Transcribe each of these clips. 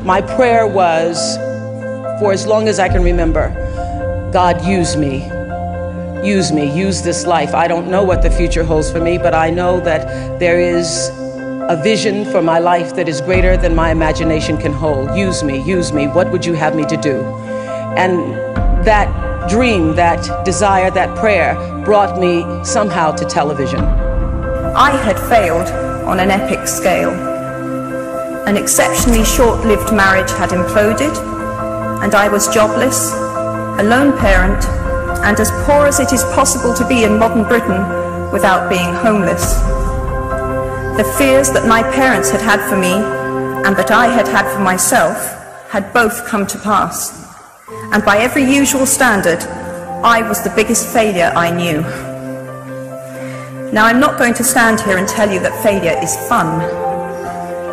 My prayer was, for as long as I can remember, God, use me. Use me, use this life. I don't know what the future holds for me, but I know that there is a vision for my life that is greater than my imagination can hold. Use me, use me. What would you have me to do? And that dream, that desire, that prayer brought me somehow to television. I had failed on an epic scale. An exceptionally short-lived marriage had imploded, and I was jobless, a lone parent, and as poor as it is possible to be in modern Britain without being homeless. The fears that my parents had had for me and that I had had for myself had both come to pass. And by every usual standard, I was the biggest failure I knew. Now, I'm not going to stand here and tell you that failure is fun.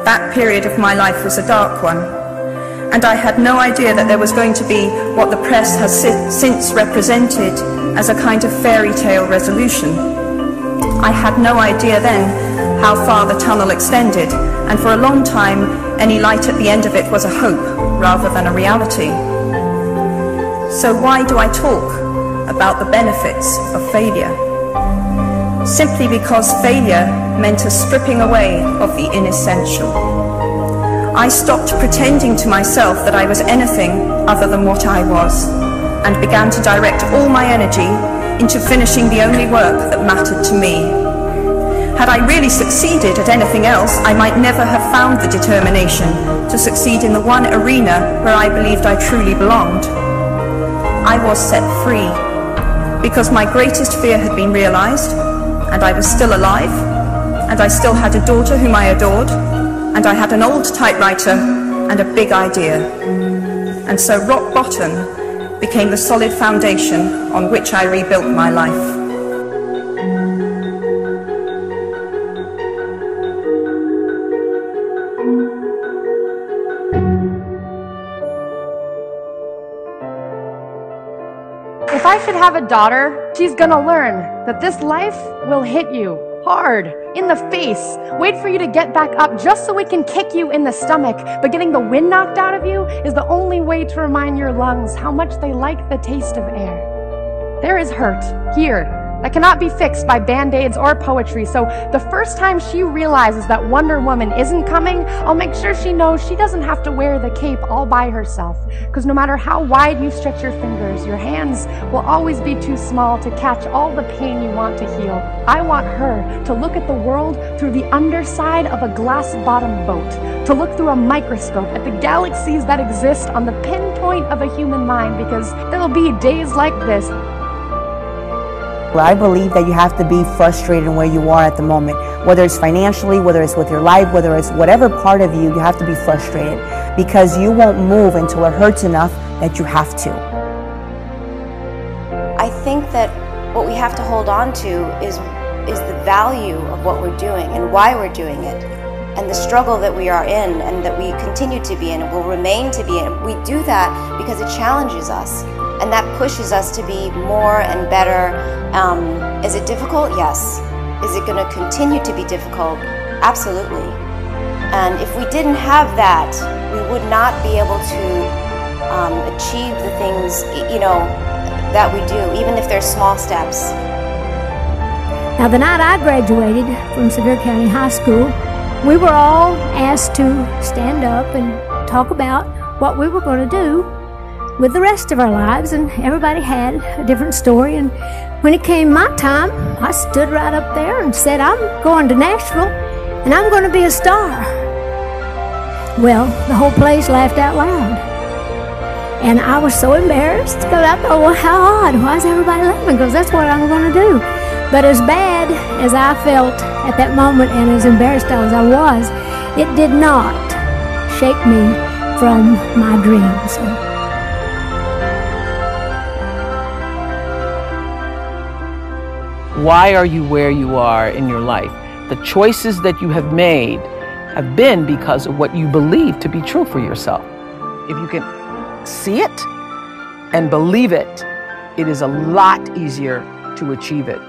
That period of my life was a dark one, and I had no idea that there was going to be what the press has since represented as a kind of fairy tale resolution. I had no idea then how far the tunnel extended, and for a long time, any light at the end of it was a hope rather than a reality. So why do I talk about the benefits of failure? Simply because failure meant a stripping away of the inessential. I stopped pretending to myself that I was anything other than what I was, and began to direct all my energy into finishing the only work that mattered to me. Had I really succeeded at anything else, I might never have found the determination to succeed in the one arena where I believed I truly belonged. I was set free, because my greatest fear had been realized, and I was still alive, and I still had a daughter whom I adored, and I had an old typewriter and a big idea. And so rock bottom became the solid foundation on which I rebuilt my life. If I should have a daughter, she's gonna learn that this life will hit you hard, in the face, wait for you to get back up just so it can kick you in the stomach. But getting the wind knocked out of you is the only way to remind your lungs how much they like the taste of air. There is hurt here that cannot be fixed by band-aids or poetry. So the first time she realizes that Wonder Woman isn't coming, I'll make sure she knows she doesn't have to wear the cape all by herself. Because no matter how wide you stretch your fingers, your hands will always be too small to catch all the pain you want to heal. I want her to look at the world through the underside of a glass-bottom boat, to look through a microscope at the galaxies that exist on the pinpoint of a human mind, because there'll be days like this. I believe that you have to be frustrated in where you are at the moment, whether it's financially, whether it's with your life, whether it's whatever part of you, you have to be frustrated because you won't move until it hurts enough that you have to. I think that what we have to hold on to is the value of what we're doing and why we're doing it, and the struggle that we are in and that we continue to be in and will remain to be in. We do that because it challenges us. And that pushes us to be more and better. Is it difficult? Yes. Is it going to continue to be difficult? Absolutely. And if we didn't have that, we would not be able to achieve the things, that we do, even if they're small steps. Now, the night I graduated from Sevier County High School, we were all asked to stand up and talk about what we were going to do with the rest of our lives, and everybody had a different story. And when it came my time, I stood right up there and said, I'm going to Nashville and I'm going to be a star. Well, the whole place laughed out loud, and I was so embarrassed because I thought, well, how odd, why is everybody laughing? Because that's what I'm going to do. But as bad as I felt at that moment and as embarrassed as I was, it did not shake me from my dreams. Why are you where you are in your life? The choices that you have made have been because of what you believe to be true for yourself. If you can see it and believe it, it is a lot easier to achieve it.